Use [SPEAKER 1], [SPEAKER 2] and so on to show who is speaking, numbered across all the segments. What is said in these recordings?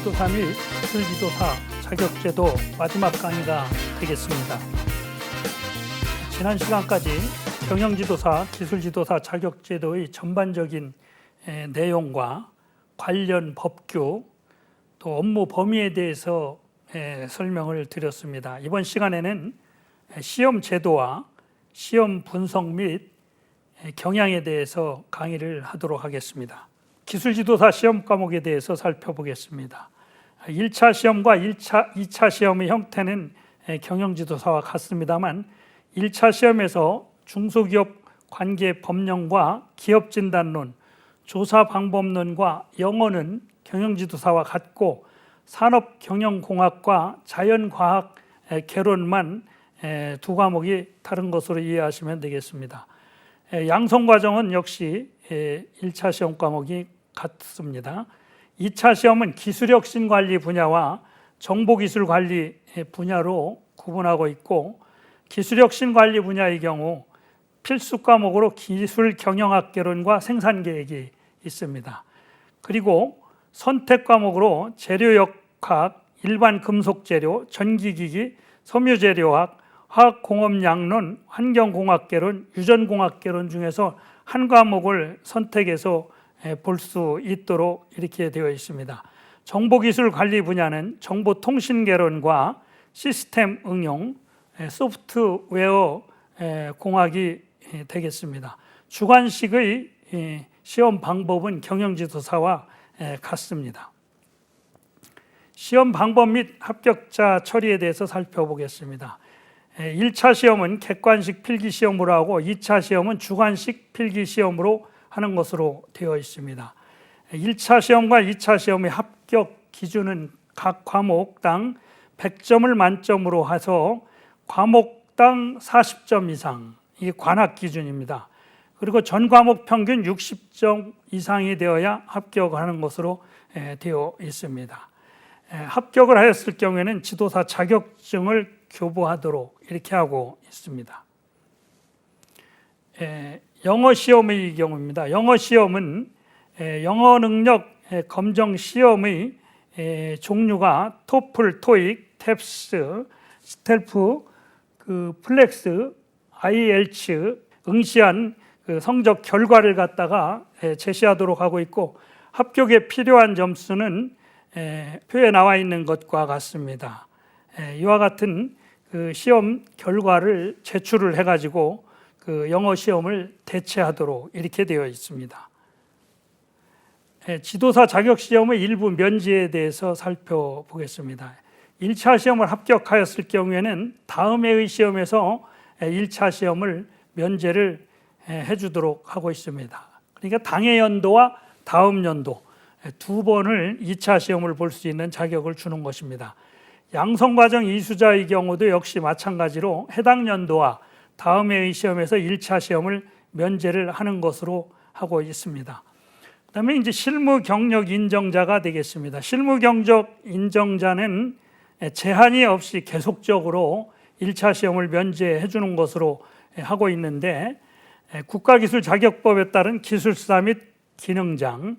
[SPEAKER 1] 지도사 및 기술지도사 자격제도 마지막 강의가 되겠습니다. 지난 시간까지 경영지도사, 기술지도사 자격제도의 전반적인 내용과 관련 법규, 또 업무 범위에 대해서 설명을 드렸습니다. 이번 시간에는 시험 제도와 시험 분석 및 경향에 대해서 강의를 하도록 하겠습니다. 기술지도사 시험 과목에 대해서 살펴보겠습니다. 1차 시험과 2차 시험의 형태는 경영지도사와 같습니다만 1차 시험에서 중소기업 관계 법령과 기업진단론, 조사방법론과 영어는 경영지도사와 같고 산업경영공학과 자연과학 개론만 두 과목이 다른 것으로 이해하시면 되겠습니다. 양성과정은 역시 1차 시험 과목이 같습니다. 2차 시험은 기술혁신관리 분야와 정보기술관리 분야로 구분하고 있고 기술혁신관리 분야의 경우 필수 과목으로 기술경영학개론과 생산계획이 있습니다. 그리고 선택 과목으로 재료역학, 일반 금속재료, 전기기기, 섬유재료학, 화학공업양론, 환경공학개론, 유전공학개론 중에서 한 과목을 선택해서 볼 수 있도록 이렇게 되어 있습니다. 정보기술관리 분야는 정보통신개론과 시스템 응용, 소프트웨어 공학이 되겠습니다. 주관식의 시험 방법은 경영지도사와 같습니다. 시험 방법 및 합격자 처리에 대해서 살펴보겠습니다. 1차 시험은 객관식 필기시험으로 하고 2차 시험은 주관식 필기시험으로 하는 것으로 되어 있습니다. 1차 시험과 2차 시험의 합격 기준은 각 과목당 100점을 만점으로 해서 과목당 40점 이상, 이게 관학 기준입니다. 그리고 전 과목 평균 60점 이상이 되어야 합격하는 것으로 되어 있습니다. 합격을 하였을 경우에는 지도사 자격증을 교부하도록 이렇게 하고 있습니다. 영어 시험의 경우입니다. 영어 시험은 영어 능력 검정 시험의 종류가 토플, 토익, 탭스, 스텔프, 플렉스, IELTS 응시한 성적 결과를 갖다가 제시하도록 하고 있고 합격에 필요한 점수는 표에 나와 있는 것과 같습니다. 이와 같은 시험 결과를 제출을 해가지고 영어 시험을 대체하도록 이렇게 되어 있습니다. 지도사 자격시험의 일부 면제에 대해서 살펴보겠습니다. 1차 시험을 합격하였을 경우에는 다음 해의 시험에서 1차 시험을 면제를 해주도록 하고 있습니다. 그러니까 당해 연도와 다음 연도 두 번을 2차 시험을 볼 수 있는 자격을 주는 것입니다. 양성과정 이수자의 경우도 역시 마찬가지로 해당 연도와 다음 해의 시험에서 1차 시험을 면제를 하는 것으로 하고 있습니다. 그 다음에 이제 실무 경력 인정자가 되겠습니다. 실무 경력 인정자는 제한이 없이 계속적으로 1차 시험을 면제해 주는 것으로 하고 있는데 국가기술자격법에 따른 기술사 및 기능장,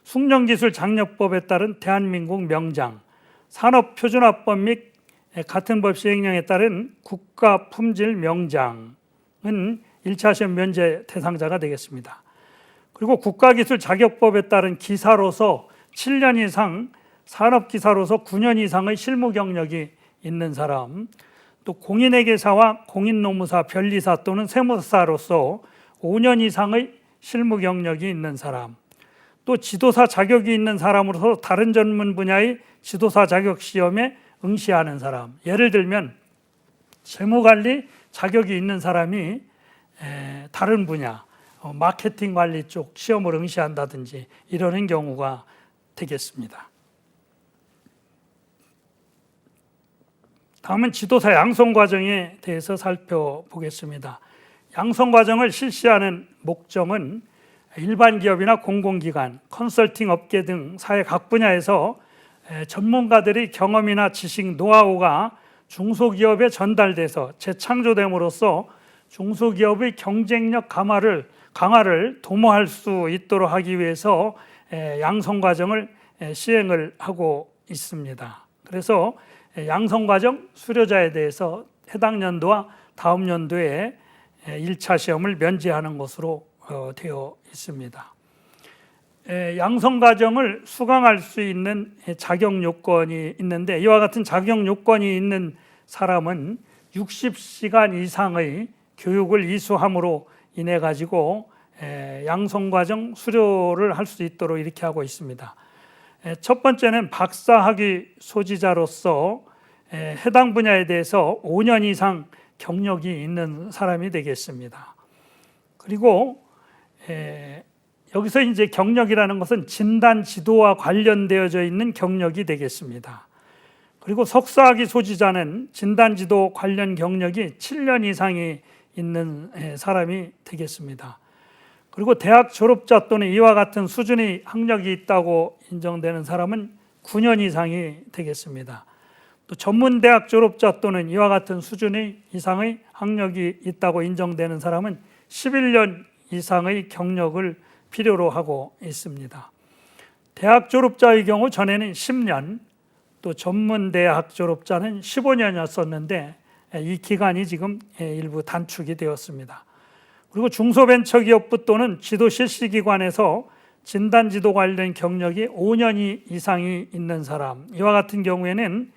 [SPEAKER 1] 숙련기술장려법에 따른 대한민국 명장, 산업표준화법 및 같은 법 시행령에 따른 국가품질명장은 1차 시험 면제 대상자가 되겠습니다. 그리고 국가기술자격법에 따른 기사로서 7년 이상, 산업기사로서 9년 이상의 실무 경력이 있는 사람, 또 공인회계사와 공인노무사, 변리사 또는 세무사로서 5년 이상의 실무 경력이 있는 사람, 또 지도사 자격이 있는 사람으로서 다른 전문 분야의 지도사 자격 시험에 응시하는 사람, 예를 들면 재무관리 자격이 있는 사람이 다른 분야, 마케팅 관리 쪽 시험을 응시한다든지 이러는 경우가 되겠습니다. 다음은 지도사 양성 과정에 대해서 살펴보겠습니다. 양성 과정을 실시하는 목적은 일반 기업이나 공공기관, 컨설팅 업계 등 사회 각 분야에서 전문가들의 경험이나 지식, 노하우가 중소기업에 전달돼서 재창조됨으로써 중소기업의 경쟁력 강화를 도모할 수 있도록 하기 위해서 양성 과정을 시행을 하고 있습니다. 그래서 양성과정 수료자에 대해서 해당 연도와 다음 연도에 1차 시험을 면제하는 것으로 되어 있습니다. 양성과정을 수강할 수 있는 자격 요건이 있는데, 이와 같은 자격 요건이 있는 사람은 60시간 이상의 교육을 이수함으로 인해 가지고 양성과정 수료를 할 수 있도록 이렇게 하고 있습니다. 첫 번째는 박사학위 소지자로서 해당 분야에 대해서 5년 이상 경력이 있는 사람이 되겠습니다. 그리고 여기서 이제 경력이라는 것은 진단 지도와 관련되어져 있는 경력이 되겠습니다. 그리고 석사학위 소지자는 진단 지도 관련 경력이 7년 이상이 있는 사람이 되겠습니다. 그리고 대학 졸업자 또는 이와 같은 수준의 학력이 있다고 인정되는 사람은 9년 이상이 되겠습니다. 또 전문대학 졸업자 또는 이와 같은 수준의 이상의 학력이 있다고 인정되는 사람은 11년 이상의 경력을 필요로 하고 있습니다. 대학 졸업자의 경우 전에는 10년, 또 전문대학 졸업자는 15년이었었는데 이 기간이 지금 일부 단축이 되었습니다. 그리고 중소벤처기업부 또는 지도실시기관에서 진단지도 관련 경력이 5년 이상이 있는 사람, 이와 같은 경우에는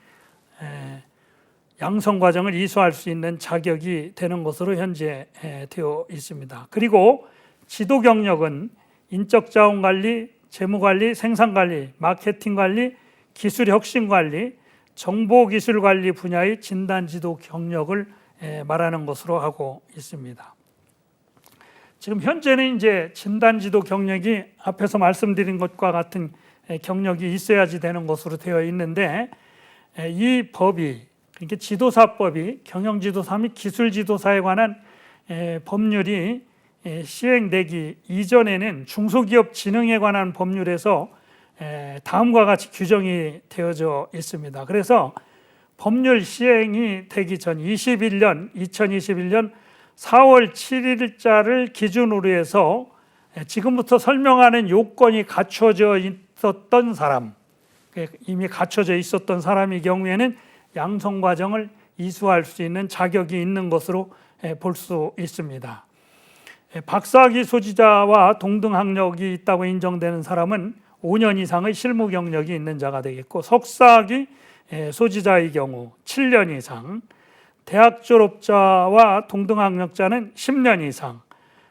[SPEAKER 1] 양성과정을 이수할 수 있는 자격이 되는 것으로 현재 되어 있습니다. 그리고 지도 경력은 인적자원관리, 재무관리, 생산관리, 마케팅관리, 기술혁신관리, 정보기술관리 분야의 진단지도 경력을 말하는 것으로 하고 있습니다. 지금 현재는 이제 진단지도 경력이 앞에서 말씀드린 것과 같은 경력이 있어야지 되는 것으로 되어 있는데, 이 법이, 그러니까 지도사법이 경영지도사 및 기술지도사에 관한 법률이 시행되기 이전에는 중소기업 진흥에 관한 법률에서 다음과 같이 규정이 되어져 있습니다. 그래서 법률 시행이 되기 전 2021년 4월 7일자를 기준으로 해서 지금부터 설명하는 요건이 갖춰져 있었던 사람, 이미 갖춰져 있었던 사람의 경우에는 양성과정을 이수할 수 있는 자격이 있는 것으로 볼 수 있습니다. 박사학위 소지자와 동등 학력이 있다고 인정되는 사람은 5년 이상의 실무 경력이 있는 자가 되겠고, 석사학위 소지자의 경우 7년 이상, 대학 졸업자와 동등 학력자는 10년 이상,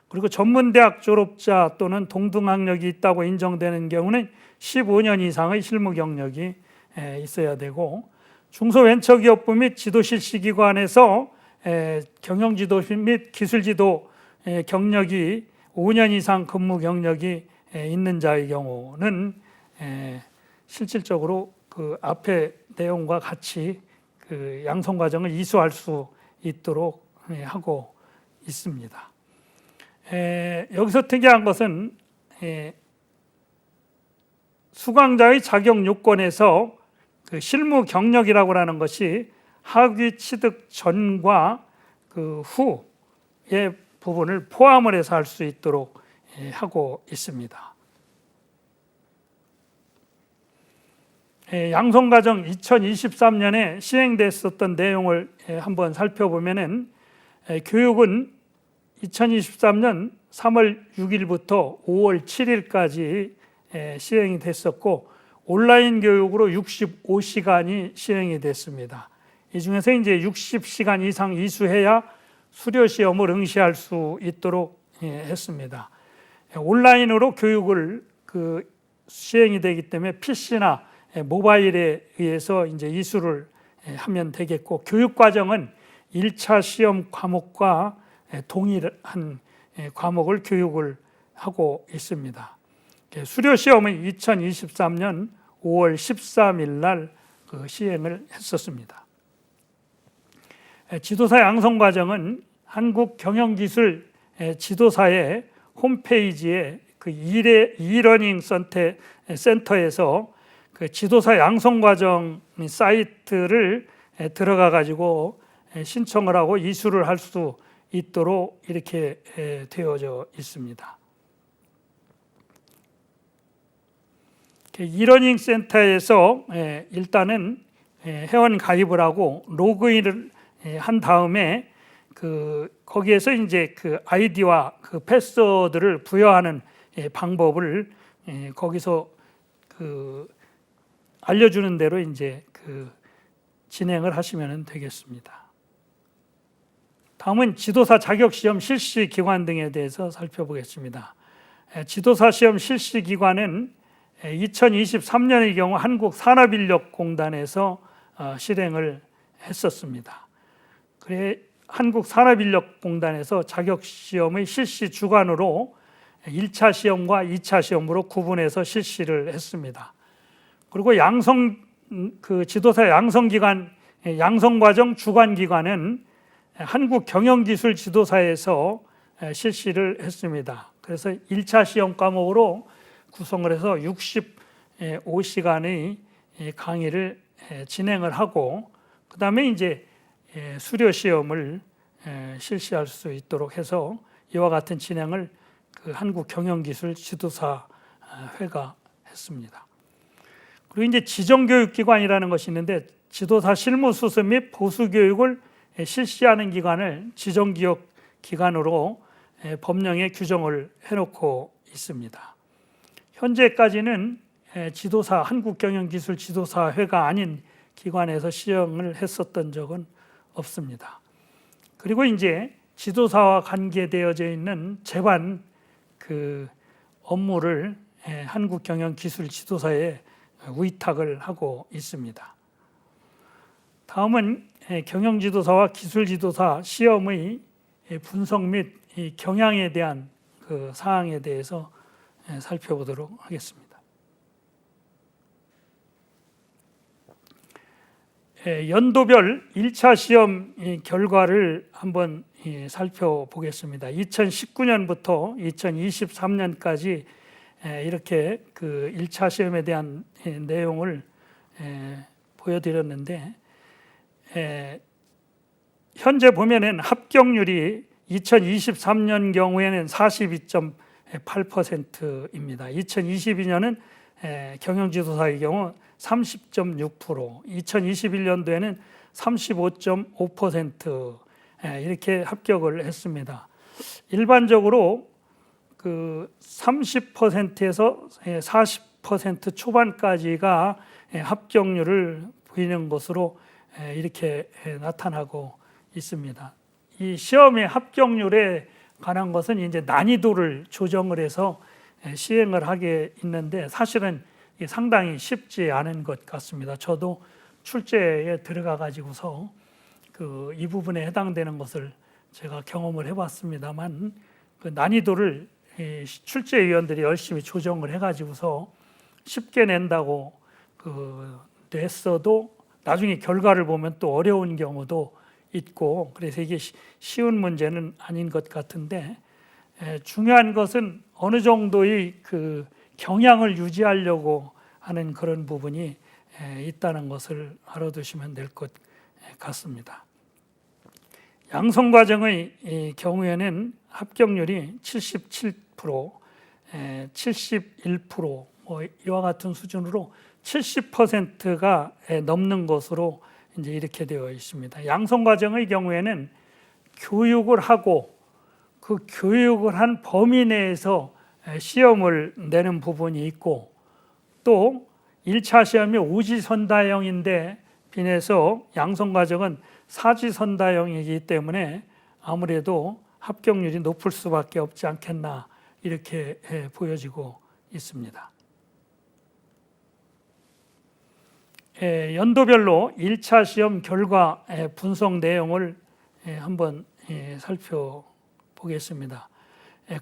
[SPEAKER 1] 그리고 전문대학 졸업자 또는 동등 학력이 있다고 인정되는 경우는 15년 이상의 실무 경력이 있어야 되고, 중소벤처기업부 및 지도실시기관에서 경영지도 및 기술지도 경력이 5년 이상 근무 경력이 있는 자의 경우는 실질적으로 그 앞에 내용과 같이 그 양성과정을 이수할 수 있도록 하고 있습니다. 여기서 특이한 것은 수강자의 자격 요건에서 그 실무 경력이라고 하는 것이 학위 취득 전과 그 후의 부분을 포함을 해서 할 수 있도록 하고 있습니다. 양성과정 2023년에 시행됐었던 내용을 한번 살펴보면은, 교육은 2023년 3월 6일부터 5월 7일까지 시행이 됐었고, 온라인 교육으로 65시간이 시행이 됐습니다. 이 중에서 이제 60시간 이상 이수해야 수료 시험을 응시할 수 있도록 했습니다. 온라인으로 교육을 시행이 되기 때문에 PC나 모바일에 의해서 이제 이수를 하면 되겠고, 교육 과정은 1차 시험 과목과 동일한 과목을 교육을 하고 있습니다. 수료 시험은 2023년 5월 13일 날 시행을 했었습니다. 지도사 양성 과정은 한국경영기술 지도사의 홈페이지에 그 이러닝 센터에서 그 지도사 양성 과정 사이트를 들어가 가지고 신청을 하고 이수를 할 수 있도록 이렇게 되어져 있습니다. 이러닝 센터에서 일단은 회원 가입을 하고 로그인을 한 다음에 거기에서 이제 그 아이디와 그 패스워드를 부여하는 방법을 거기서 알려주는 대로 이제 진행을 하시면 되겠습니다. 다음은 지도사 자격시험 실시 기관 등에 대해서 살펴보겠습니다. 지도사 시험 실시 기관은 2023년의 경우 한국산업인력공단에서 실행을 했었습니다. 그래 한국산업인력공단에서 자격시험의 실시 주관으로 1차 시험과 2차 시험으로 구분해서 실시를 했습니다. 그리고 지도사 양성기관, 양성과정 주관기관은 한국경영기술지도사에서 실시를 했습니다. 그래서 1차 시험 과목으로 구성을 해서 65시간의 강의를 진행을 하고 그 다음에 이제 수료 시험을 실시할 수 있도록 해서 이와 같은 진행을 한국경영기술지도사회가 했습니다. 그리고 이제 지정교육기관이라는 것이 있는데 지도사 실무수습 및 보수교육을 실시하는 기관을 지정기관으로 법령에 규정을 해놓고 있습니다. 현재까지는 지도사 한국경영기술지도사회가 아닌 기관에서 시험을 했었던 적은 없습니다. 그리고 이제 지도사와 관계되어져 있는 재반 업무를 한국경영기술지도사에 위탁을 하고 있습니다. 다음은 경영지도사와 기술지도사 시험의 분석 및 경향에 대한 사항에 대해서 살펴보도록 하겠습니다. 연도별 1차 시험 결과를 한번 살펴보겠습니다. 2019년부터 2023년까지 이렇게 1차 시험에 대한 내용을 보여드렸는데 현재 보면은 합격률이 2023년 경우에는 42.8%입니다. 2022년은 경영지도사의 경우 30.6%, 2021년도에는 35.5% 이렇게 합격을 했습니다. 일반적으로 30%에서 40% 초반까지가 합격률을 보이는 것으로 이렇게 나타나고 있습니다. 이 시험의 합격률에 관한 것은 이제 난이도를 조정을 해서 시행을 하게 있는데 사실은 상당히 쉽지 않은 것 같습니다. 저도 출제에 들어가 가지고서 이 부분에 해당되는 것을 제가 경험을 해봤습니다만 난이도를 출제위원들이 열심히 조정을 해가지고서 쉽게 낸다고 냈어도 나중에 결과를 보면 또 어려운 경우도 있고 그래서 이게 쉬운 문제는 아닌 것 같은데 중요한 것은 어느 정도의 경향을 유지하려고 하는 그런 부분이 있다는 것을 알아두시면 될 것 같습니다. 양성과정의 경우에는 합격률이 77%, 71% 이와 같은 수준으로 70%가 넘는 것으로 이제 이렇게 되어 있습니다. 양성과정의 경우에는 교육을 하고 그 교육을 한 범위 내에서 시험을 내는 부분이 있고 또 1차 시험이 오지선다형인데 비해서 양성과정은 사지선다형이기 때문에 아무래도 합격률이 높을 수밖에 없지 않겠나 이렇게 보여지고 있습니다. 연도별로 1차 시험 결과 분석 내용을 한번 살펴보겠습니다.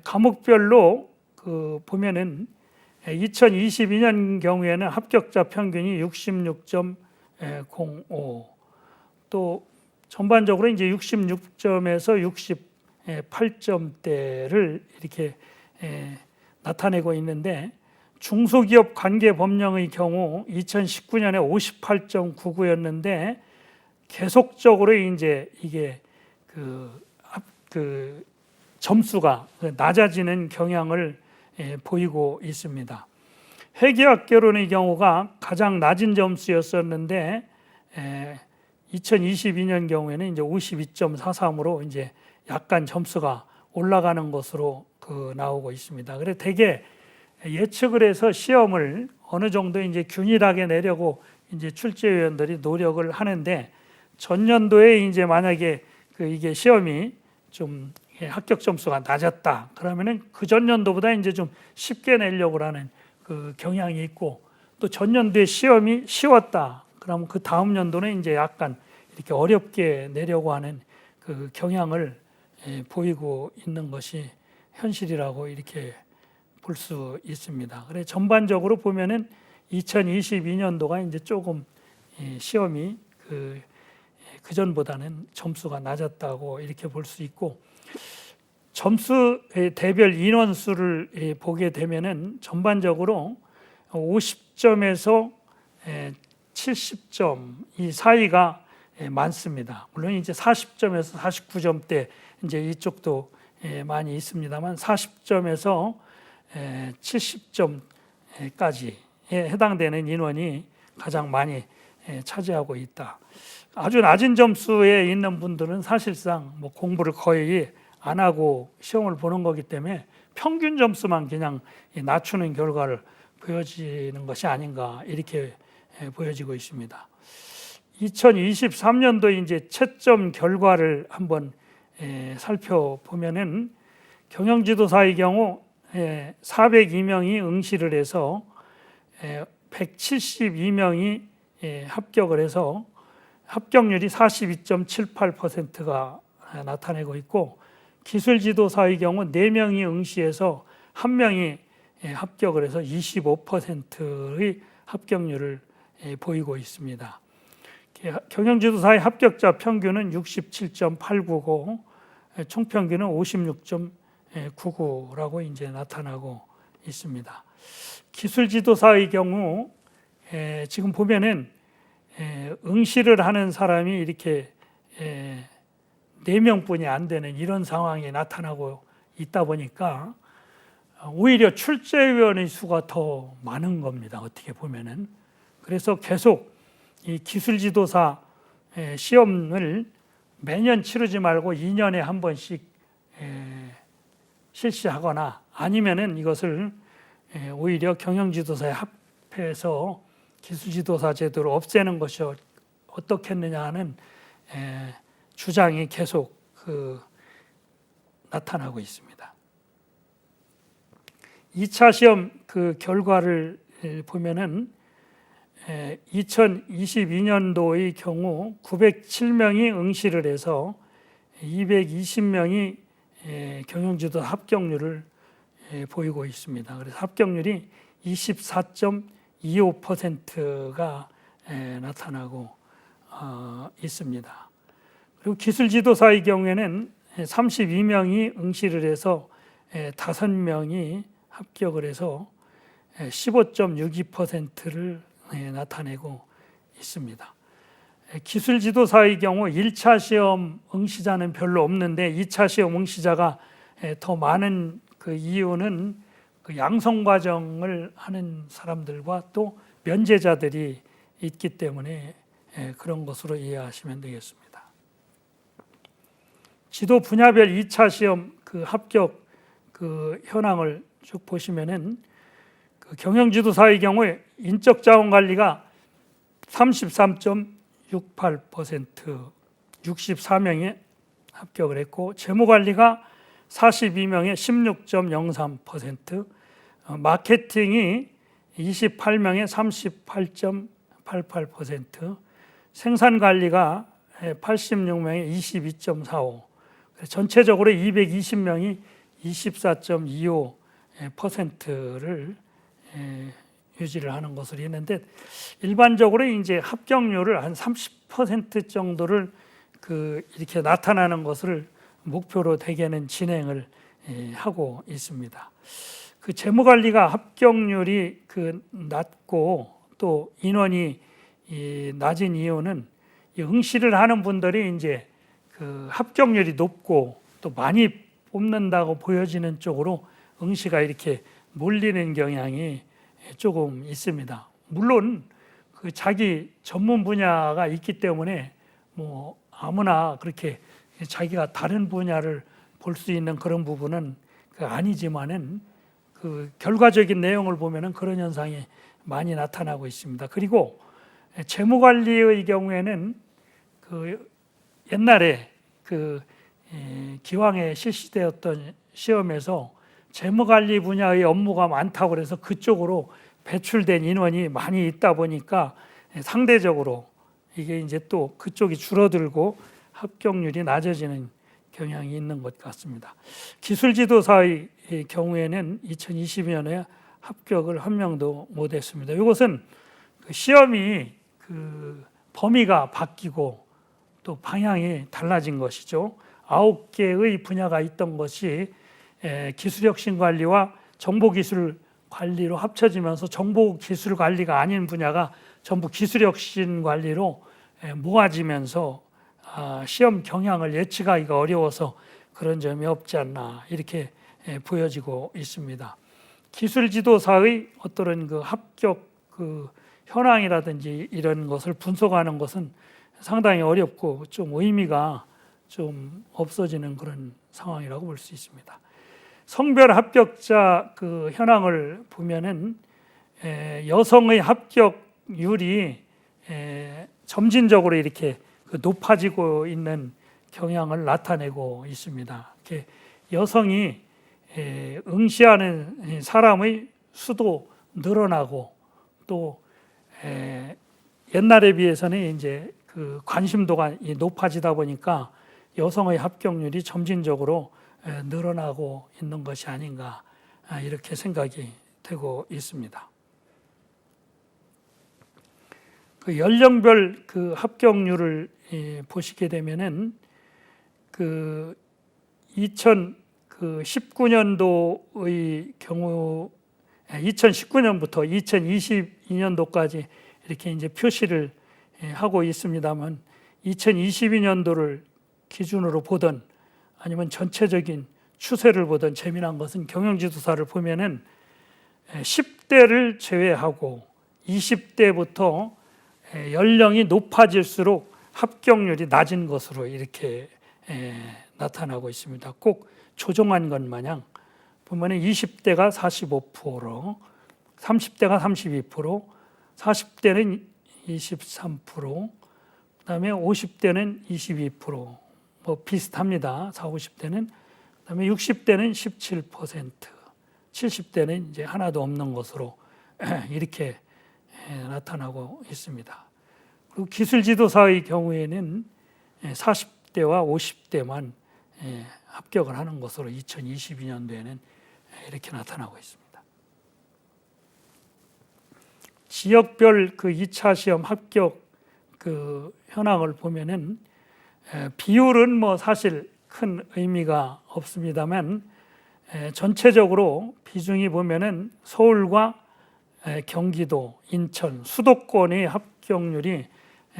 [SPEAKER 1] 과목별로 보면은 2022년 경우에는 합격자 평균이 66.05, 또 전반적으로 이제 66점에서 68점대를 이렇게 나타내고 있는데 중소기업 관계법령의 경우 2019년에 58.99였는데 계속적으로 이제 이게 점수가 낮아지는 경향을 보이고 있습니다. 회계학개론의 경우가 가장 낮은 점수였었는데 2022년 경우에는 이제 52.43으로 이제 약간 점수가 올라가는 것으로 나오고 있습니다. 그래서 대개 예측을 해서 시험을 어느 정도 이제 균일하게 내려고 이제 출제위원들이 노력을 하는데, 전년도에 이제 만약에 이게 시험이 좀 합격 점수가 낮았다 그러면은 그 전년도보다 이제 좀 쉽게 내려고 하는 경향이 있고, 또 전년도에 시험이 쉬웠다 그러면 그 다음 연도는 이제 약간 이렇게 어렵게 내려고 하는 경향을 보이고 있는 것이 현실이라고 이렇게 볼 수 있습니다. 그래서 전반적으로 보면은 2022년도가 이제 조금 시험이 그 전보다는 점수가 낮았다고 이렇게 볼 수 있고, 점수의 대별 인원수를 보게 되면은 전반적으로 50점에서 70점 이 사이가 많습니다. 물론 이제 40점에서 49점대 이제 이쪽도 많이 있습니다만 40점에서 70점까지에 해당되는 인원이 가장 많이 차지하고 있다. 아주 낮은 점수에 있는 분들은 사실상 뭐 공부를 거의 안 하고 시험을 보는 거기 때문에 평균 점수만 그냥 낮추는 결과를 보여지는 것이 아닌가 이렇게 보여지고 있습니다. 2023년도 이제 채점 결과를 한번 살펴보면은 경영지도사의 경우 402명이 응시를 해서 172명이 합격을 해서 합격률이 42.78%가 나타내고 있고, 기술지도사의 경우 4명이 응시해서 1명이 합격을 해서 25%의 합격률을 보이고 있습니다. 경영지도사의 합격자 평균은 67.89고 총평균은 56.99라고 이제 나타나고 있습니다. 기술지도사의 경우 지금 보면은 응시를 하는 사람이 이렇게 4명뿐이 안 되는 이런 상황이 나타나고 있다 보니까 오히려 출제위원의 수가 더 많은 겁니다. 어떻게 보면은. 그래서 계속 이 기술지도사 시험을 매년 치르지 말고 2년에 한 번씩 실시하거나 아니면은 이것을 오히려 경영지도사에 합해서 기술지도사 제도를 없애는 것이 어떻겠느냐 하는 주장이 계속 나타나고 있습니다. 2차 시험 결과를 보면은 2022년도의 경우 907명이 응시를 해서 220명이 경영지도 합격률을 보이고 있습니다. 그래서 합격률이 24.25%가 나타나고 있습니다. 그리고 기술지도사의 경우에는 32명이 응시를 해서 5명이 합격을 해서 15.62%를 나타내고 있습니다. 기술지도사의 경우 1차 시험 응시자는 별로 없는데 2차 시험 응시자가 더 많은 이유는 양성과정을 하는 사람들과 또 면제자들이 있기 때문에 그런 것으로 이해하시면 되겠습니다. 지도 분야별 2차 시험 합격 현황을 쭉 보시면은 경영지도사의 경우에 인적자원관리가 33.68%, 64명이 합격을 했고, 재무관리가 42명에 16.03%, 마케팅이 28명에 38.88%, 생산관리가 86명에 22.45%, 전체적으로 220명이 24.25%를 유지를 하는 것으로 했는데, 일반적으로 이제 합격률을 한 30% 정도를 이렇게 나타나는 것을 목표로 대개는 진행을 하고 있습니다. 재무관리가 합격률이 낮고 또 인원이 낮은 이유는 응시를 하는 분들이 이제 합격률이 높고 또 많이 뽑는다고 보여지는 쪽으로 응시가 이렇게 몰리는 경향이 조금 있습니다. 물론 그 자기 전문 분야가 있기 때문에 뭐 아무나 그렇게 자기가 다른 분야를 볼 수 있는 그런 부분은 아니지만은 그 결과적인 내용을 보면은 그런 현상이 많이 나타나고 있습니다. 그리고 재무관리의 경우에는 그 옛날에 그 기왕에 실시되었던 시험에서 재무관리 분야의 업무가 많다고 그래서 그쪽으로 배출된 인원이 많이 있다 보니까 상대적으로 이게 이제 또 그쪽이 줄어들고 합격률이 낮아지는 경향이 있는 것 같습니다. 기술지도사의 경우에는 2020년에 합격을 한 명도 못했습니다. 이것은 그 시험이 그 범위가 바뀌고 또 방향이 달라진 것이죠. 9개의 분야가 있던 것이 기술혁신관리와 정보기술관리로 합쳐지면서 정보기술관리가 아닌 분야가 전부 기술혁신관리로 모아지면서 시험 경향을 예측하기가 어려워서 그런 점이 없지 않나 이렇게 보여지고 있습니다. 기술지도사의 어떤 그 합격 그 현황이라든지 이런 것을 분석하는 것은 상당히 어렵고 좀 의미가 좀 없어지는 그런 상황이라고 볼 수 있습니다. 성별 합격자 그 현황을 보면은 여성의 합격률이 점진적으로 이렇게 높아지고 있는 경향을 나타내고 있습니다. 여성이 응시하는 사람의 수도 늘어나고 또 옛날에 비해서는 이제 그 관심도가 높아지다 보니까 여성의 합격률이 점진적으로 늘어나고 있는 것이 아닌가 이렇게 생각이 되고 있습니다. 그 연령별 그 합격률을 보시게 되면은 그 2019년도의 경우 2019년부터 2022년도까지 이렇게 이제 표시를 하고 있습니다만 2022년도를 기준으로 보던 아니면 전체적인 추세를 보던 재미난 것은 경영지도사를 보면은 10대를 제외하고 20대부터 연령이 높아질수록 합격률이 낮은 것으로 이렇게 나타나고 있습니다. 꼭 조정한 것 마냥 보면 20대가 45%, 30대가 32%, 40대는 23%, 그다음에 50대는 22%, 뭐 비슷합니다. 40, 50대는. 그다음에 60대는 17%, 70대는 이제 하나도 없는 것으로 이렇게 나타나고 있습니다. 그리고 기술지도사의 경우에는 40대와 50대만 합격을 하는 것으로 2022년도에는 이렇게 나타나고 있습니다. 지역별 그 2차 시험 합격 그 현황을 보면은 비율은 뭐 사실 큰 의미가 없습니다만 전체적으로 비중이 보면은 서울과 경기도, 인천, 수도권의 합격률이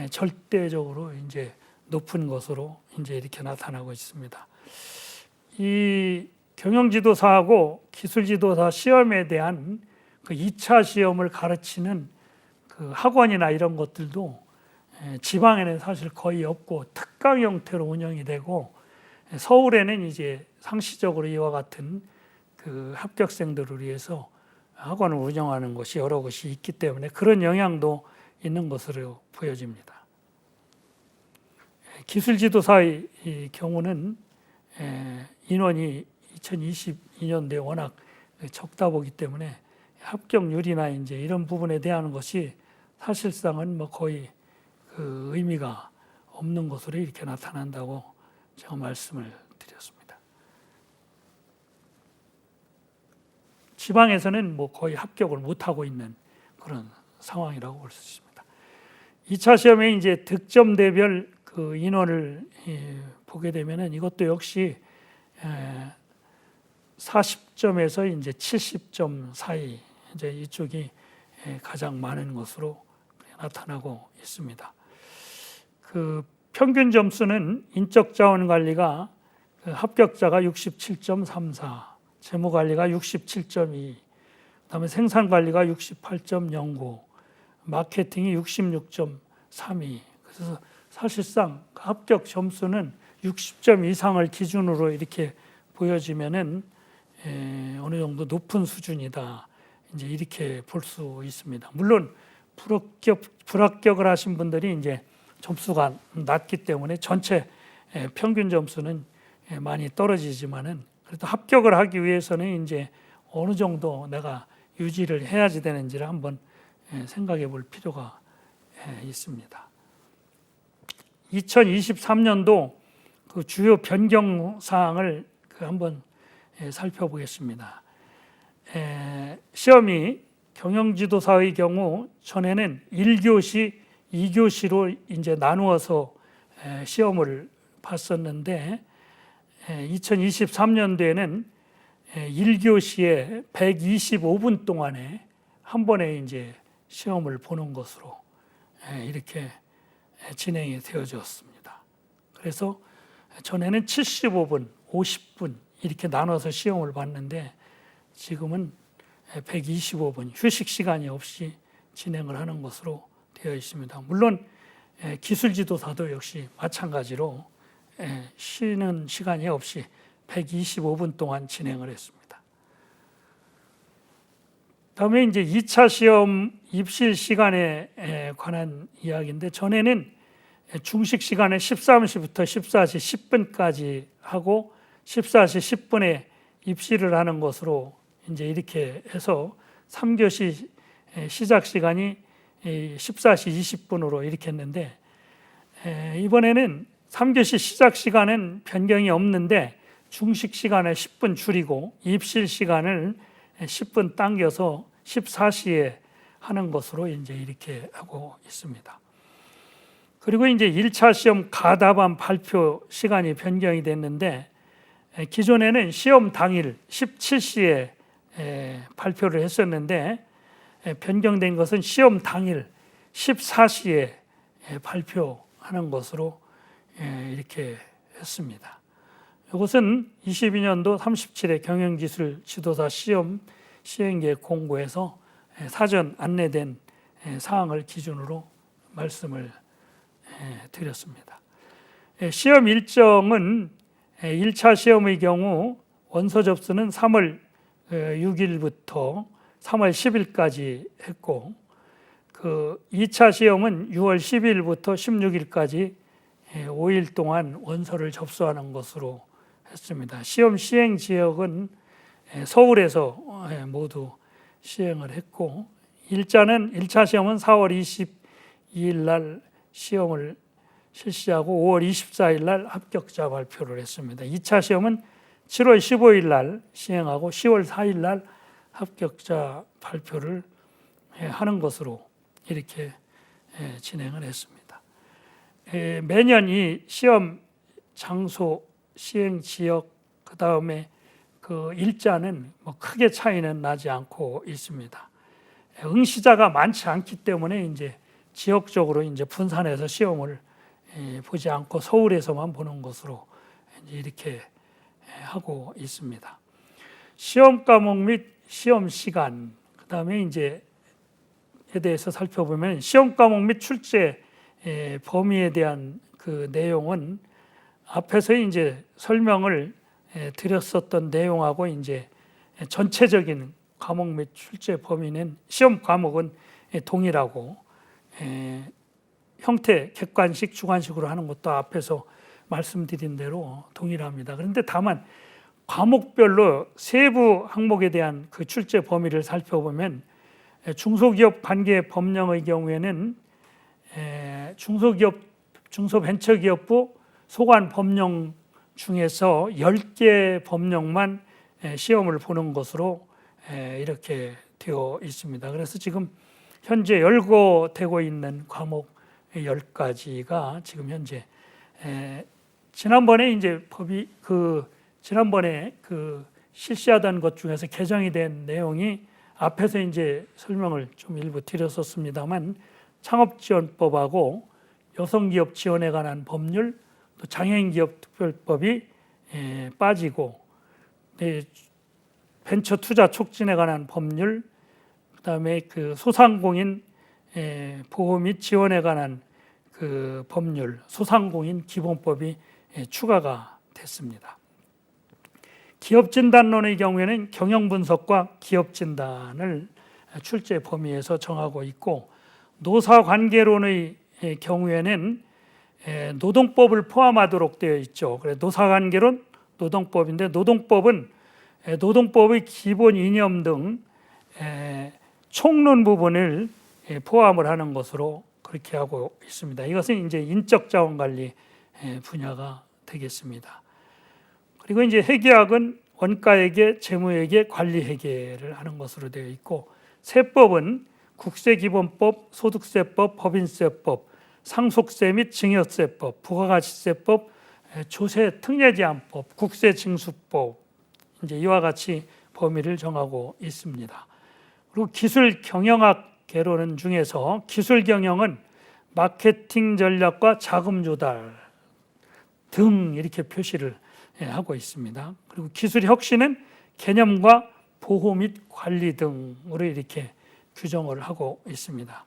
[SPEAKER 1] 절대적으로 이제 높은 것으로 이제 이렇게 나타나고 있습니다. 이 경영지도사하고 기술지도사 시험에 대한 그 2차 시험을 가르치는 그 학원이나 이런 것들도 지방에는 사실 거의 없고 특강 형태로 운영이 되고 서울에는 이제 상시적으로 이와 같은 그 합격생들을 위해서 학원을 운영하는 곳이 여러 곳이 있기 때문에 그런 영향도 있는 것으로 보여집니다. 기술지도사의 경우는 인원이 2022년도에 워낙 적다 보기 때문에 합격률이나 이제 이런 부분에 대한 것이 사실상은 뭐 거의 그 의미가 없는 것으로 이렇게 나타난다고 제가 말씀을 드렸습니다. 지방에서는 뭐 거의 합격을 못하고 있는 그런 상황이라고 볼 수 있습니다. 2차 시험에 이제 득점대별 그 인원을 보게 되면은 이것도 역시 40점에서 이제 70점 사이 이제 이쪽이 가장 많은 것으로 나타나고 있습니다. 그 평균 점수는 인적자원관리가 그 합격자가 67.34, 재무관리가 67.2, 그다음에 생산관리가 68.09, 마케팅이 66.32. 그래서 사실상 합격 점수는 60점 이상을 기준으로 이렇게 보여지면은 어느 정도 높은 수준이다. 이제 이렇게 볼 수 있습니다. 물론 불합격을 하신 분들이 이제 점수가 낮기 때문에 전체 평균 점수는 많이 떨어지지만은 그래도 합격을 하기 위해서는 이제 어느 정도 내가 유지를 해야지 되는지를 한번 생각해 볼 필요가 있습니다. 2023년도 그 주요 변경 사항을 한번 살펴보겠습니다. 시험이 경영지도사의 경우 전에는 1교시, 2교시로 이제 나누어서 시험을 봤었는데 2023년도에는 1교시에 125분 동안에 한 번에 이제 시험을 보는 것으로 이렇게 진행이 되어졌습니다. 그래서 전에는 75분, 50분 이렇게 나눠서 시험을 봤는데 지금은 125분 휴식 시간이 없이 진행을 하는 것으로 되어 있습니다. 물론 기술지도사도 역시 마찬가지로 쉬는 시간이 없이 125분 동안 진행을 했습니다. 다음에 이제 2차 시험 입실 시간에 관한 이야기인데 전에는 중식 시간에 13시부터 14시 10분까지 하고 14시 10분에 입실을 하는 것으로 이제 이렇게 해서 3교시 시작 시간이 14시 20분으로 이렇게 했는데 이번에는 3교시 시작 시간은 변경이 없는데 중식 시간을 10분 줄이고 입실 시간을 10분 당겨서 14시에 하는 것으로 이제 이렇게 하고 있습니다. 그리고 이제 1차 시험 가답안 발표 시간이 변경이 됐는데 기존에는 시험 당일 17시에 발표를 했었는데 변경된 것은 시험 당일 14시에 발표하는 것으로 이렇게 했습니다. 이것은 22년도 37회 경영기술 지도사 시험 시행계획 공고에서 사전 안내된 사항을 기준으로 말씀을 드렸습니다. 시험 일정은 1차 시험의 경우 원서 접수는 3월 6일부터 3월 10일까지 했고 그 2차 시험은 6월 12일부터 16일까지 5일 동안 원서를 접수하는 것으로 했습니다. 시험 시행 지역은 서울에서 모두 시행을 했고 1차 시험은 4월 22일 날 시험을 실시하고 5월 24일 날 합격자 발표를 했습니다. 2차 시험은 7월 15일 날 시행하고 10월 4일 날 합격자 발표를 하는 것으로 이렇게 진행을 했습니다. 매년 이 시험 장소, 시행 지역, 그 다음에 그 일자는 뭐 크게 차이는 나지 않고 있습니다. 응시자가 많지 않기 때문에 이제 지역적으로 이제 분산해서 시험을 보지 않고 서울에서만 보는 것으로 이렇게 하고 있습니다. 시험 과목 및 시험 시간, 그 다음에 이제에 대해서 살펴보면 시험 과목 및 출제 범위에 대한 그 내용은 앞에서 이제 설명을 드렸었던 내용하고 이제 전체적인 과목 및 출제 범위는 시험 과목은 동일하고 형태 객관식, 주관식으로 하는 것도 앞에서 말씀드린 대로 동일합니다. 그런데 다만 과목별로 세부 항목에 대한 그 출제 범위를 살펴보면 중소기업 관계 법령의 경우에는 중소벤처기업부 소관 법령 중에서 10개 법령만 시험을 보는 것으로 이렇게 되어 있습니다. 그래서 지금 현재 열거되고 있는 과목 10가지가 지금 현재 지난번에 이제 법이 지난번에 실시하던 것 중에서 개정이 된 내용이 앞에서 이제 설명을 좀 일부 드렸었습니다만 창업지원법하고 여성기업 지원에 관한 법률, 또 장애인기업 특별법이 빠지고 벤처 투자 촉진에 관한 법률, 그다음에 그 소상공인 보호 및 지원에 관한 그 법률, 소상공인 기본법이 추가가 됐습니다. 기업진단론의 경우에는 경영분석과 기업진단을 출제 범위에서 정하고 있고, 노사관계론의 경우에는 노동법을 포함하도록 되어 있죠. 그래서 노사관계론, 노동법인데, 노동법은 노동법의 기본 이념 등 총론 부분을 포함을 하는 것으로 그렇게 하고 있습니다. 이것은 이제 인적자원관리 분야가 되겠습니다. 그리고 이제 회계학은 원가회계, 재무회계, 관리회계를 하는 것으로 되어 있고, 세법은 국세기본법, 소득세법, 법인세법, 상속세 및 증여세법, 부가가치세법, 조세특례제한법, 국세징수법, 이제 이와 같이 범위를 정하고 있습니다. 그리고 기술경영학 개론 중에서 기술경영은 마케팅 전략과 자금 조달 등 이렇게 표시를 하고 있습니다. 그리고 기술혁신은 개념과 보호 및 관리 등으로 이렇게 규정을 하고 있습니다.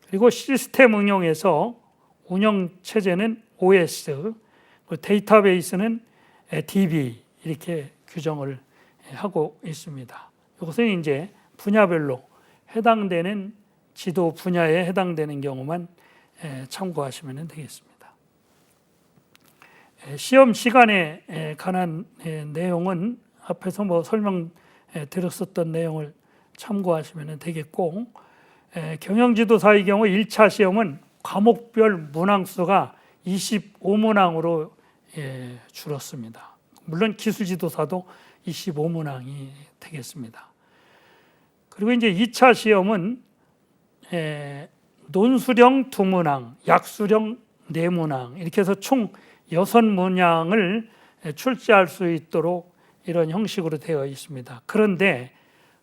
[SPEAKER 1] 그리고 시스템 응용에서 운영체제는 OS, 데이터베이스는 DB 이렇게 규정을 하고 있습니다. 이것은 이제 분야별로 해당되는 지도 분야에 해당되는 경우만 참고하시면 되겠습니다. 시험 시간에 관한 내용은 앞에서 뭐 설명 드렸었던 내용을 참고하시면 되겠고, 경영지도사의 경우 1차 시험은 과목별 문항수가 25문항으로 줄었습니다. 물론 기술지도사도 25문항이 되겠습니다. 그리고 이제 2차 시험은 논술형 2문항, 약술형 4문항 이렇게 해서 총 6문항을 출제할 수 있도록 이런 형식으로 되어 있습니다. 그런데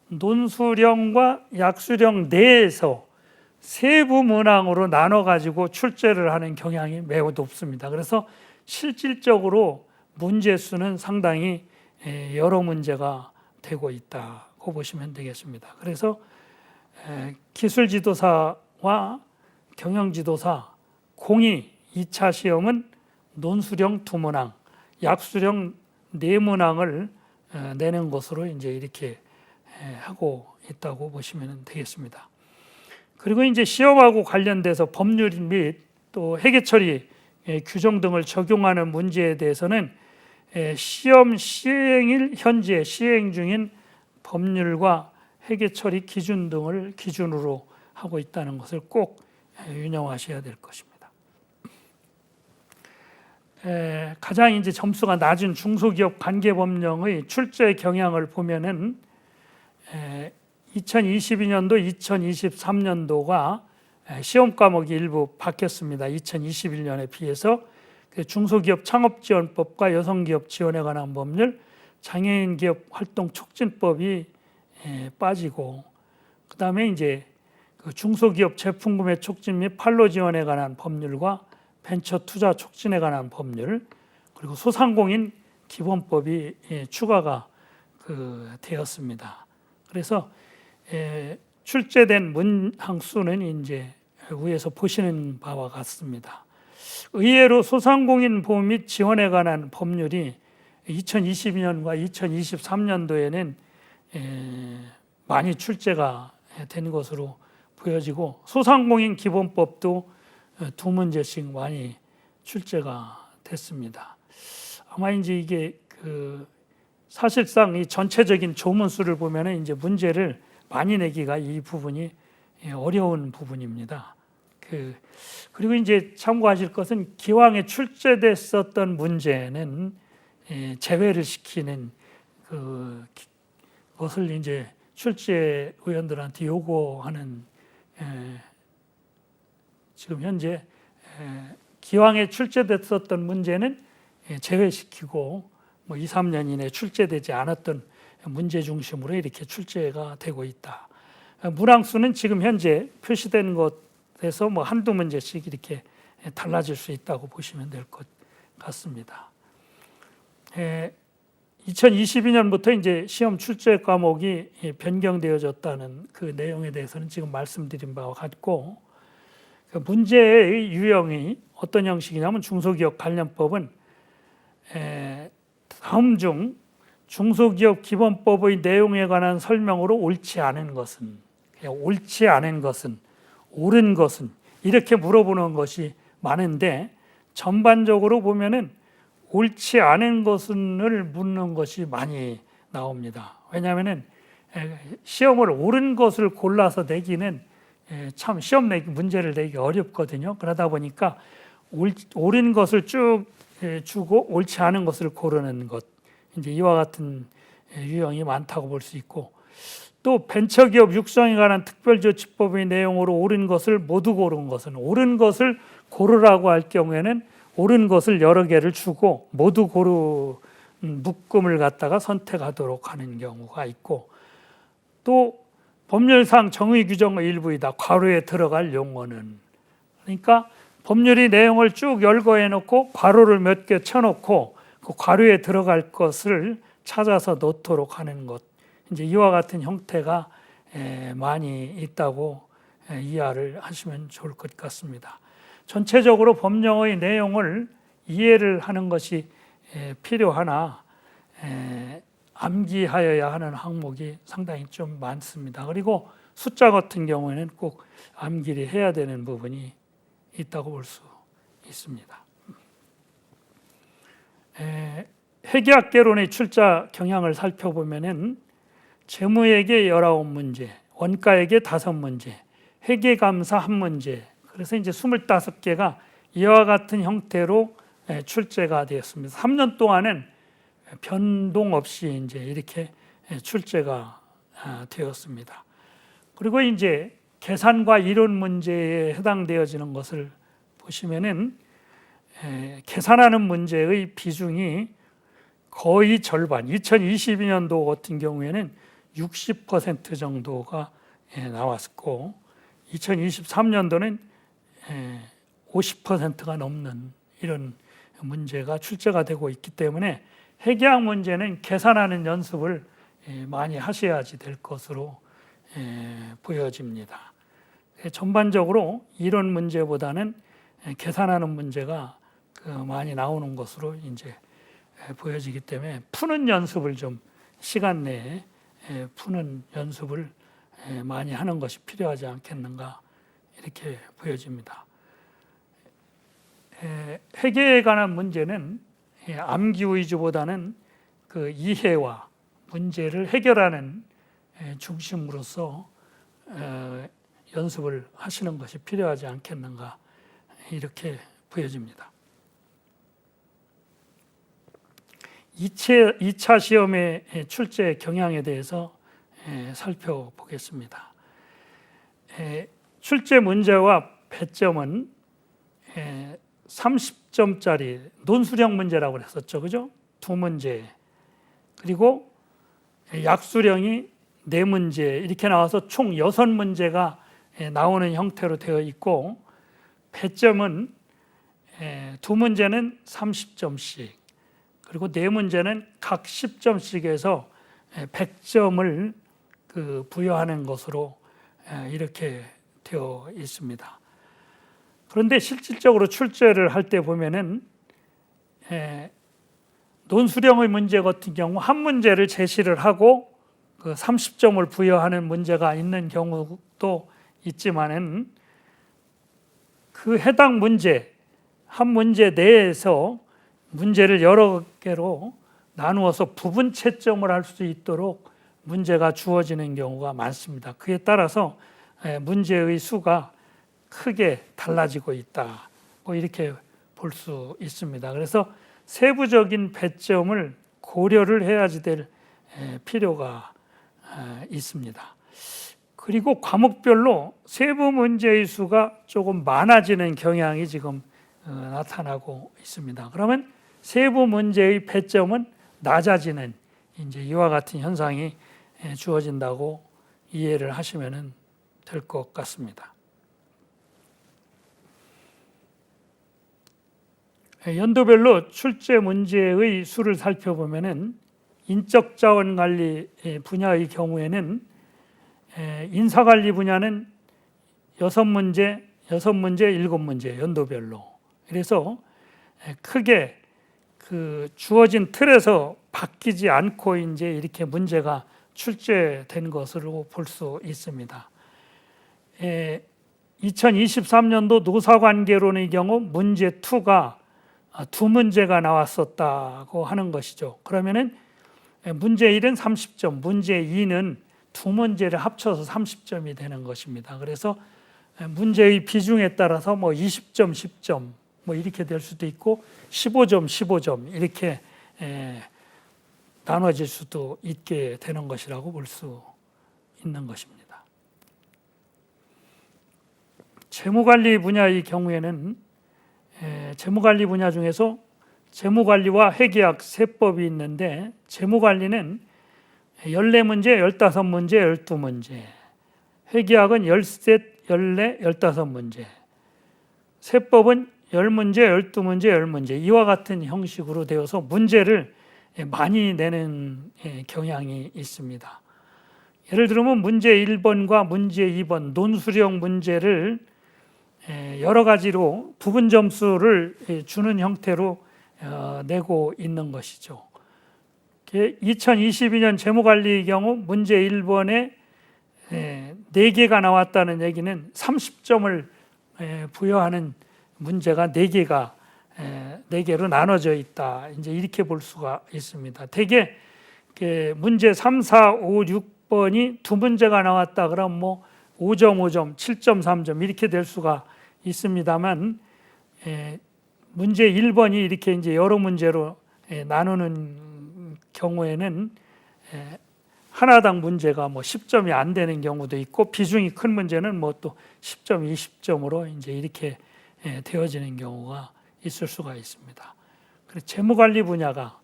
[SPEAKER 1] 논술형과 약술형 내에서 세부 문항으로 나눠 가지고 출제를 하는 경향이 매우 높습니다. 그래서 실질적으로 문제 수는 상당히 여러 문제가 되고 있다고 보시면 되겠습니다. 그래서 기술지도사와 경영지도사 공이 2차 시험은 논술형 2문항, 약술형 4문항을 내는 것으로 이제 이렇게 하고 있다고 보시면 되겠습니다. 그리고 이제 시험하고 관련돼서 법률 및 또 회계처리 규정 등을 적용하는 문제에 대해서는 시험 시행일 현재 시행 중인 법률과 회계처리 기준 등을 기준으로 하고 있다는 것을 꼭 유념하셔야 될 것입니다. 가장 이제 점수가 낮은 중소기업 관계법령의 출제 경향을 보면은 2022년도, 2023년도가 시험 과목이 일부 바뀌었습니다. 2021년에 비해서 중소기업 창업지원법과 여성기업 지원에 관한 법률, 장애인 기업 활동 촉진법이 빠지고, 그 다음에 이제 중소기업 제품 구매 촉진 및 판로 지원에 관한 법률과 벤처 투자 촉진에 관한 법률, 그리고 소상공인 기본법이 추가가 되었습니다. 그래서 출제된 문항 수는 이제 위에서 보시는 바와 같습니다. 의외로 소상공인 보호 및 지원에 관한 법률이 2022년과 2023년도에는 많이 출제가 된 것으로 보여지고, 소상공인 기본법도 2문제씩 많이 출제가 됐습니다. 아마 이제 이게 사실상 이 전체적인 조문수를 보면은 이제 문제를 많이 내기가 이 부분이 어려운 부분입니다. 그리고 이제 참고하실 것은 기왕에 출제됐었던 문제는 제외를 시키는 것을 이제 출제 의원들한테 요구하는, 지금 현재 기왕에 출제됐었던 문제는 제외시키고 뭐 2, 3년 이내에 출제되지 않았던 문제 중심으로 이렇게 출제가 되고 있다. 문항수는 지금 현재 표시된 것에서 뭐 한두 문제씩 이렇게 달라질 수 있다고 보시면 될 것 같습니다. 2022년부터 이제 시험 출제 과목이 변경되어졌다는 그 내용에 대해서는 지금 말씀드린 바와 같고, 그 문제의 유형이 어떤 형식이냐면 중소기업 관련법은 다음 중 중소기업 기본법의 내용에 관한 설명으로 옳지 않은 것은, 옳지 않은 것은, 옳은 것은 이렇게 물어보는 것이 많은데, 전반적으로 보면은 옳지 않은 것은을 묻는 것이 많이 나옵니다. 왜냐하면은 시험을 옳은 것을 골라서 내기는 참 시험 내기 문제를 내기 어렵거든요. 그러다 보니까 옳은 것을 쭉 주고 옳지 않은 것을 고르는 것, 이제 이와 같은 유형이 많다고 볼 수 있고, 또 벤처기업 육성에 관한 특별조치법의 내용으로 옳은 것을 모두 고른 것은, 옳은 것을 고르라고 할 경우에는 옳은 것을 여러 개를 주고 모두 고르 묶음을 갖다가 선택하도록 하는 경우가 있고, 또 법률상 정의 규정의 일부이다. 괄호에 들어갈 용어는, 그러니까 법률이 내용을 쭉 열거해 놓고 괄호를 몇 개 쳐놓고 그 괄호에 들어갈 것을 찾아서 넣도록 하는 것, 이제 이와 같은 형태가 많이 있다고 이해를 하시면 좋을 것 같습니다. 전체적으로 법령의 내용을 이해를 하는 것이 필요하나 암기하여야 하는 항목이 상당히 좀 많습니다. 그리고 숫자 같은 경우에는 꼭 암기를 해야 되는 부분이 있다고 볼 수 있습니다. 회계학개론의 출자 경향을 살펴보면은 재무회계 19문제, 원가회계 5문제, 회계감사 1문제, 그래서 이제 25개가 이와 같은 형태로 출제가 되었습니다. 3년 동안은 변동 없이 이제 이렇게 출제가 되었습니다. 그리고 이제 계산과 이론 문제에 해당되어지는 것을 보시면은 계산하는 문제의 비중이 거의 절반, 2022년도 같은 경우에는 60% 정도가 나왔고, 2023년도는 50%가 넘는 이런 문제가 출제가 되고 있기 때문에 회계학 문제는 계산하는 연습을 많이 하셔야지 될 것으로 보여집니다. 전반적으로 이런 문제보다는 계산하는 문제가 많이 나오는 것으로 이제 보여지기 때문에 푸는 연습을 좀 시간 내에 푸는 연습을 많이 하는 것이 필요하지 않겠는가 이렇게 보여집니다. 회계에 관한 문제는 암기 위주보다는 그 이해와 문제를 해결하는 중심으로서 연습을 하시는 것이 필요하지 않겠는가 이렇게 보여집니다. 2차 시험의 출제 경향에 대해서 살펴보겠습니다. 출제 문제와 배점은 30점짜리 논술형 문제라고 했었죠. 그죠? 2문제. 그리고 약수령이 4문제 이렇게 나와서 총 6문제가 나오는 형태로 되어 있고, 배점은 2문제는 30점씩, 그리고 4문제는 각 10점씩에서 100점을 부여하는 것으로 이렇게 되어 있습니다. 그런데 실질적으로 출제를 할 때 보면은 논술형의 문제 같은 경우 한 문제를 제시를 하고 그 30점을 부여하는 문제가 있는 경우도 있지만은 그 해당 문제 한 문제 내에서 문제를 여러 개로 나누어서 부분 채점을 할 수 있도록 문제가 주어지는 경우가 많습니다. 그에 따라서 문제의 수가 크게 달라지고 있다, 뭐 이렇게 볼 수 있습니다. 그래서 세부적인 배점을 고려를 해야지 될 필요가 있습니다. 그리고 과목별로 세부 문제의 수가 조금 많아지는 경향이 지금 나타나고 있습니다. 그러면 세부 문제의 배점은 낮아지는 이제 이와 같은 현상이 주어진다고 이해를 하시면 될 것 같습니다. 연도별로 출제 문제의 수를 살펴보면은 인적자원관리 분야의 경우에는 인사관리 분야는 6문제, 7문제 연도별로. 그래서 크게 그 주어진 틀에서 바뀌지 않고 이제 이렇게 문제가 출제된 것으로 볼 수 있습니다. 2023년도 노사관계론의 경우 문제 2가 2문제가 나왔었다고 하는 것이죠. 그러면은 문제 1은 30점, 문제 2는 2문제를 합쳐서 30점이 되는 것입니다. 그래서 문제의 비중에 따라서 뭐 20점, 10점 뭐 이렇게 될 수도 있고 15점, 15점 이렇게 나눠질 수도 있게 되는 것이라고 볼 수 있는 것입니다. 재무관리 분야의 경우에는 재무관리 분야 중에서 재무관리와 회계학 세법이 있는데 재무관리는 14문제, 15문제, 12문제 회계학은 13, 14, 15문제 세법은 10문제, 12문제, 10문제 이와 같은 형식으로 되어서 문제를 많이 내는 경향이 있습니다. 예를 들면 문제 1번과 문제 2번 논술형 문제를 여러 가지로 부분 점수를 주는 형태로 내고 있는 것이죠. 2022년 재무관리의 경우 문제 1번에 4개가 나왔다는 얘기는 30점을 부여하는 문제가 4개로 나눠져 있다. 이제 이렇게 볼 수가 있습니다. 대개 문제 3, 4, 5, 6번이 2문제가 나왔다 그러면 뭐 5점, 5점, 7점, 3점 이렇게 될 수가 있습니다만 문제 1번이 이렇게 이제 여러 문제로 나누는 경우에는 하나당 문제가 뭐 10점이 안 되는 경우도 있고 비중이 큰 문제는 뭐 또 10점, 20점으로 이제 이렇게 되어지는 경우가 있을 수가 있습니다. 그래서 재무관리 분야가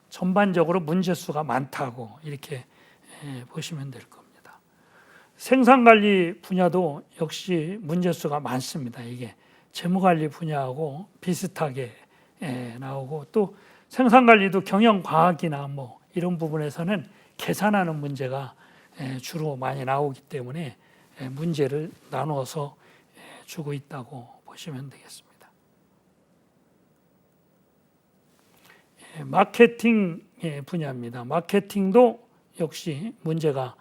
[SPEAKER 1] 전반적으로 문제 수가 많다고 이렇게 보시면 될 겁니다. 생산관리 분야도 역시 문제 수가 많습니다. 이게 재무관리 분야하고 비슷하게 나오고 또 생산관리도 경영과학이나 뭐 이런 부분에서는 계산하는 문제가 주로 많이 나오기 때문에 문제를 나누어서 주고 있다고 보시면 되겠습니다. 마케팅 분야입니다. 마케팅도 역시 문제가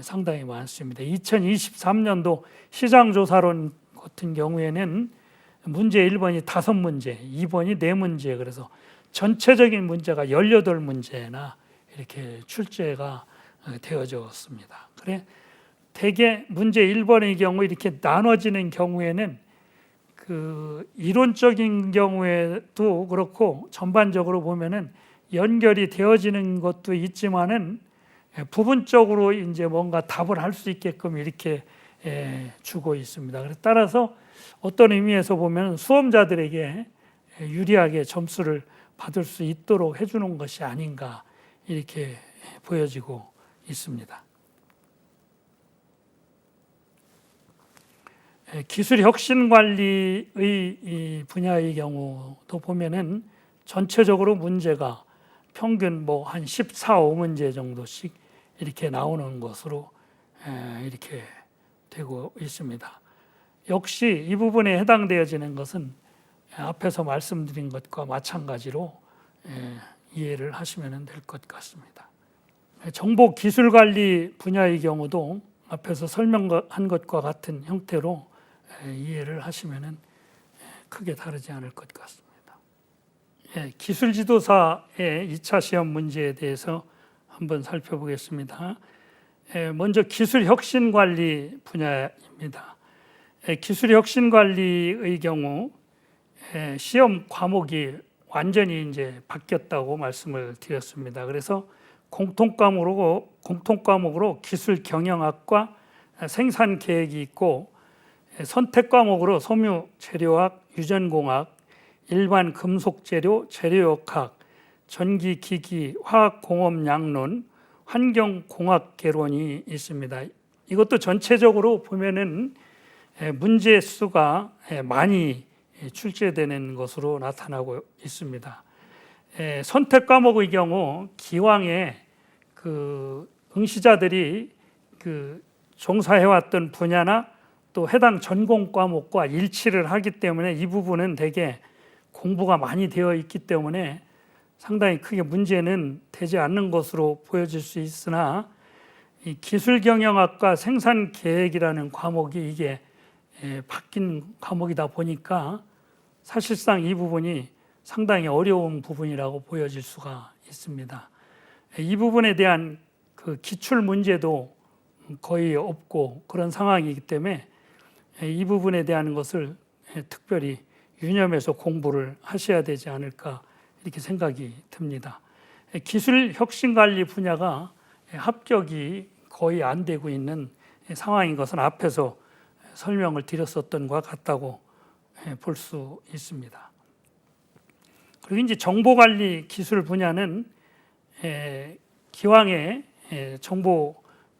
[SPEAKER 1] 상당히 많습니다. 2023년도 시장조사론 같은 경우에는 문제 1번이 5문제, 2번이 4문제, 그래서 전체적인 문제가 18문제나 이렇게 출제가 되어졌습니다. 그래 대개 문제 1번의 경우 이렇게 나눠지는 경우에는 그 이론적인 경우에도 그렇고 전반적으로 보면은 연결이 되어지는 것도 있지만은 부분적으로 이제 뭔가 답을 할 수 있게끔 이렇게 주고 있습니다. 그래서 따라서 어떤 의미에서 보면 수험자들에게 유리하게 점수를 받을 수 있도록 해주는 것이 아닌가 이렇게 보여지고 있습니다. 기술혁신관리의 분야의 경우도 보면은 전체적으로 문제가 평균 뭐 한 14, 5문제 정도씩 이렇게 나오는 것으로 이렇게 되고 있습니다. 역시 이 부분에 해당되어지는 것은 앞에서 말씀드린 것과 마찬가지로 이해를 하시면 될 것 같습니다. 정보기술관리 분야의 경우도 앞에서 설명한 것과 같은 형태로 이해를 하시면 크게 다르지 않을 것 같습니다. 기술지도사의 2차 시험 문제에 대해서 한번 살펴보겠습니다. 먼저 기술혁신관리 분야입니다. 기술혁신관리의 경우 시험 과목이 완전히 이제 바뀌었다고 말씀을 드렸습니다. 그래서 공통과목으로 기술경영학과 생산계획이 있고 선택 과목으로 섬유재료학, 유전공학, 일반 금속재료, 재료역학, 전기기기, 화학공업양론, 환경공학개론이 있습니다. 이것도 전체적으로 보면은 문제 수가 많이 출제되는 것으로 나타나고 있습니다. 선택 과목의 경우 기왕에 그 응시자들이 그 종사해왔던 분야나 또 해당 전공 과목과 일치를 하기 때문에 이 부분은 되게 공부가 많이 되어 있기 때문에 상당히 크게 문제는 되지 않는 것으로 보여질 수 있으나, 이 기술경영학과 생산계획이라는 과목이 이게 바뀐 과목이다 보니까 사실상 이 부분이 상당히 어려운 부분이라고 보여질 수가 있습니다. 이 부분에 대한 그 기출 문제도 거의 없고 그런 상황이기 때문에 이 부분에 대한 것을 특별히 유념해서 공부를 하셔야 되지 않을까 이렇게 생각이 듭니다. 기술 혁신관리 분야가 합격이 거의 안 되고 있는 상황인 것은 앞에서 설명을 드렸었던 것과 같다고 볼 수 있습니다. 그리고 이제 정보관리 기술 분야는 기왕에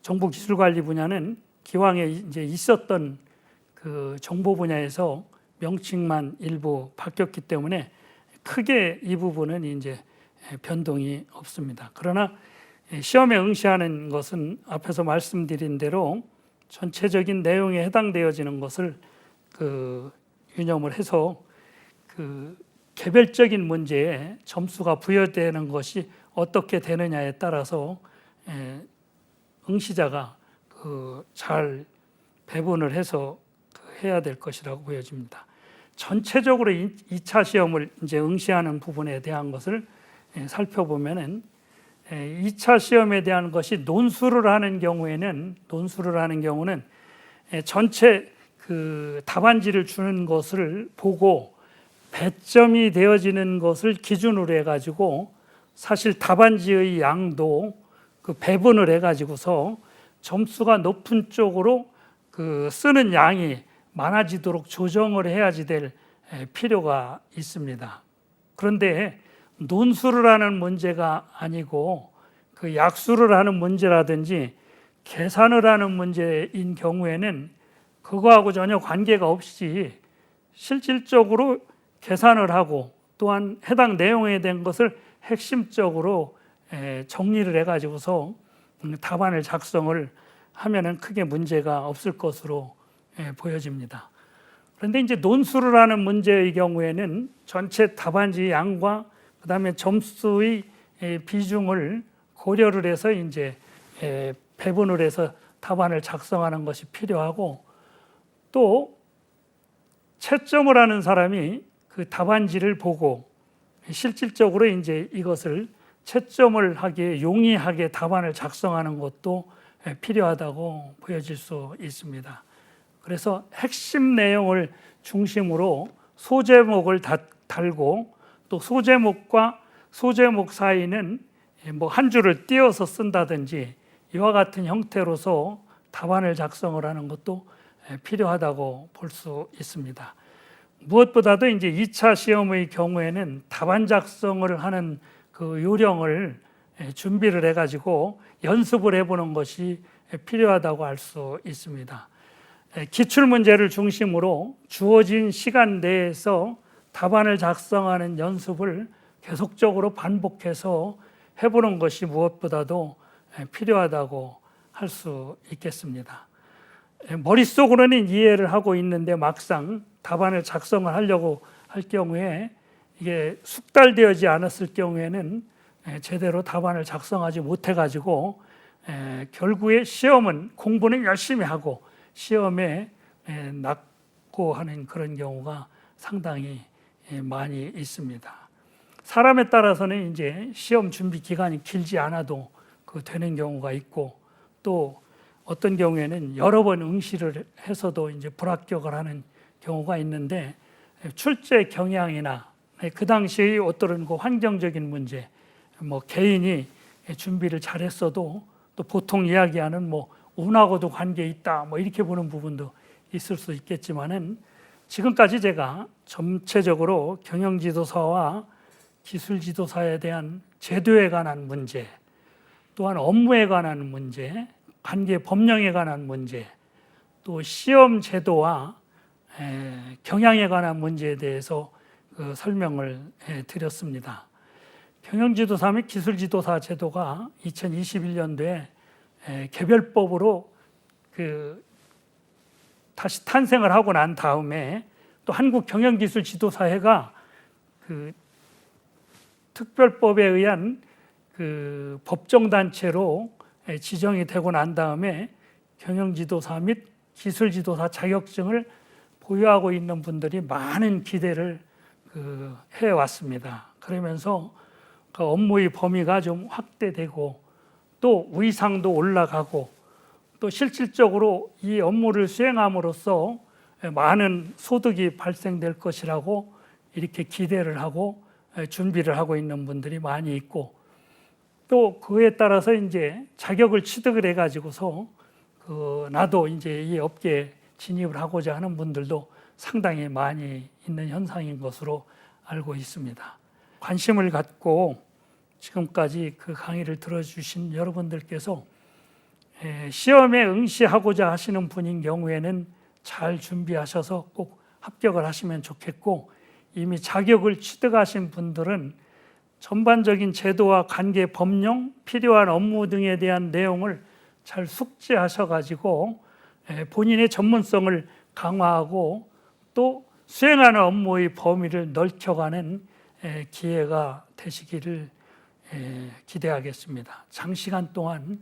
[SPEAKER 1] 정보기술관리 분야는 기왕에 이제 있었던 그 정보 분야에서 명칭만 일부 바뀌었기 때문에 크게 이 부분은 이제 변동이 없습니다. 그러나 시험에 응시하는 것은 앞에서 말씀드린 대로 전체적인 내용에 해당되어지는 것을 그 유념을 해서 그 개별적인 문제에 점수가 부여되는 것이 어떻게 되느냐에 따라서 응시자가 그 잘 배분을 해서 해야 될 것이라고 보여집니다. 전체적으로 2차 시험을 이제 응시하는 부분에 대한 것을 살펴보면은 2차 시험에 대한 것이 논술을 하는 경우는 전체 그 답안지를 주는 것을 보고 배점이 되어지는 것을 기준으로 해가지고 사실 답안지의 양도 그 배분을 해가지고서 점수가 높은 쪽으로 그 쓰는 양이 많아지도록 조정을 해야지 될 필요가 있습니다. 그런데 논술을 하는 문제가 아니고 그 약수를 하는 문제라든지 계산을 하는 문제인 경우에는 그거하고 전혀 관계가 없이 실질적으로 계산을 하고 또한 해당 내용에 대한 것을 핵심적으로 정리를 해가지고서 답안을 작성을 하면은 크게 문제가 없을 것으로 보여집니다. 그런데 이제 논술을 하는 문제의 경우에는 전체 답안지 양과 그 다음에 점수의 비중을 고려를 해서 이제 배분을 해서 답안을 작성하는 것이 필요하고, 또 채점을 하는 사람이 그 답안지를 보고 실질적으로 이제 이것을 채점을 하기에 용이하게 답안을 작성하는 것도 필요하다고 보여질 수 있습니다. 그래서 핵심 내용을 중심으로 소제목을 달고 또 소제목과 소제목 사이는 뭐 한 줄을 띄어서 쓴다든지 이와 같은 형태로서 답안을 작성을 하는 것도 필요하다고 볼 수 있습니다. 무엇보다도 이제 2차 시험의 경우에는 답안 작성을 하는 그 요령을 준비를 해가지고 연습을 해보는 것이 필요하다고 할 수 있습니다. 기출문제를 중심으로 주어진 시간 내에서 답안을 작성하는 연습을 계속적으로 반복해서 해보는 것이 무엇보다도 필요하다고 할 수 있겠습니다. 머릿속으로는 이해를 하고 있는데 막상 답안을 작성을 하려고 할 경우에 이게 숙달되어지 않았을 경우에는 제대로 답안을 작성하지 못해가지고 결국에 시험은 공부는 열심히 하고 시험에 낙고하는 그런 경우가 상당히 많이 있습니다. 사람에 따라서는 이제 시험 준비 기간이 길지 않아도 그 되는 경우가 있고, 또 어떤 경우에는 여러 번 응시를 해서도 이제 불합격을 하는 경우가 있는데, 출제 경향이나 그 당시의 어떤 그 환경적인 문제, 뭐 개인이 준비를 잘했어도 또 보통 이야기하는 뭐 운하고도 관계 있다, 뭐 이렇게 보는 부분도 있을 수 있겠지만은, 지금까지 제가 전체적으로 경영지도사와 기술지도사에 대한 제도에 관한 문제, 또한 업무에 관한 문제, 관계 법령에 관한 문제, 또 시험 제도와 경향에 관한 문제에 대해서 설명을 드렸습니다. 경영지도사 및 기술지도사 제도가 2021년도에 개별법으로 다시 탄생을 하고 난 다음에 또 한국경영기술지도사회가 특별법에 의한 법정단체로 지정이 되고 난 다음에 경영지도사 및 기술지도사 자격증을 보유하고 있는 분들이 많은 기대를 해왔습니다. 그러면서 업무의 범위가 좀 확대되고 또 위상도 올라가고 또 실질적으로 이 업무를 수행함으로써 많은 소득이 발생될 것이라고 이렇게 기대를 하고 준비를 하고 있는 분들이 많이 있고 또 그에 따라서 이제 자격을 취득을 해가지고서 나도 이제 이 업계에 진입을 하고자 하는 분들도 상당히 많이 있는 현상인 것으로 알고 있습니다. 관심을 갖고 지금까지 그 강의를 들어주신 여러분들께서 시험에 응시하고자 하시는 분인 경우에는 잘 준비하셔서 꼭 합격을 하시면 좋겠고, 이미 자격을 취득하신 분들은 전반적인 제도와 관계 법령, 필요한 업무 등에 대한 내용을 잘 숙지하셔가지고 본인의 전문성을 강화하고 또 수행하는 업무의 범위를 넓혀가는 기회가 되시기를 기대하겠습니다. 장시간 동안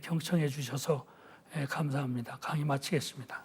[SPEAKER 1] 경청해 주셔서 감사합니다. 강의 마치겠습니다.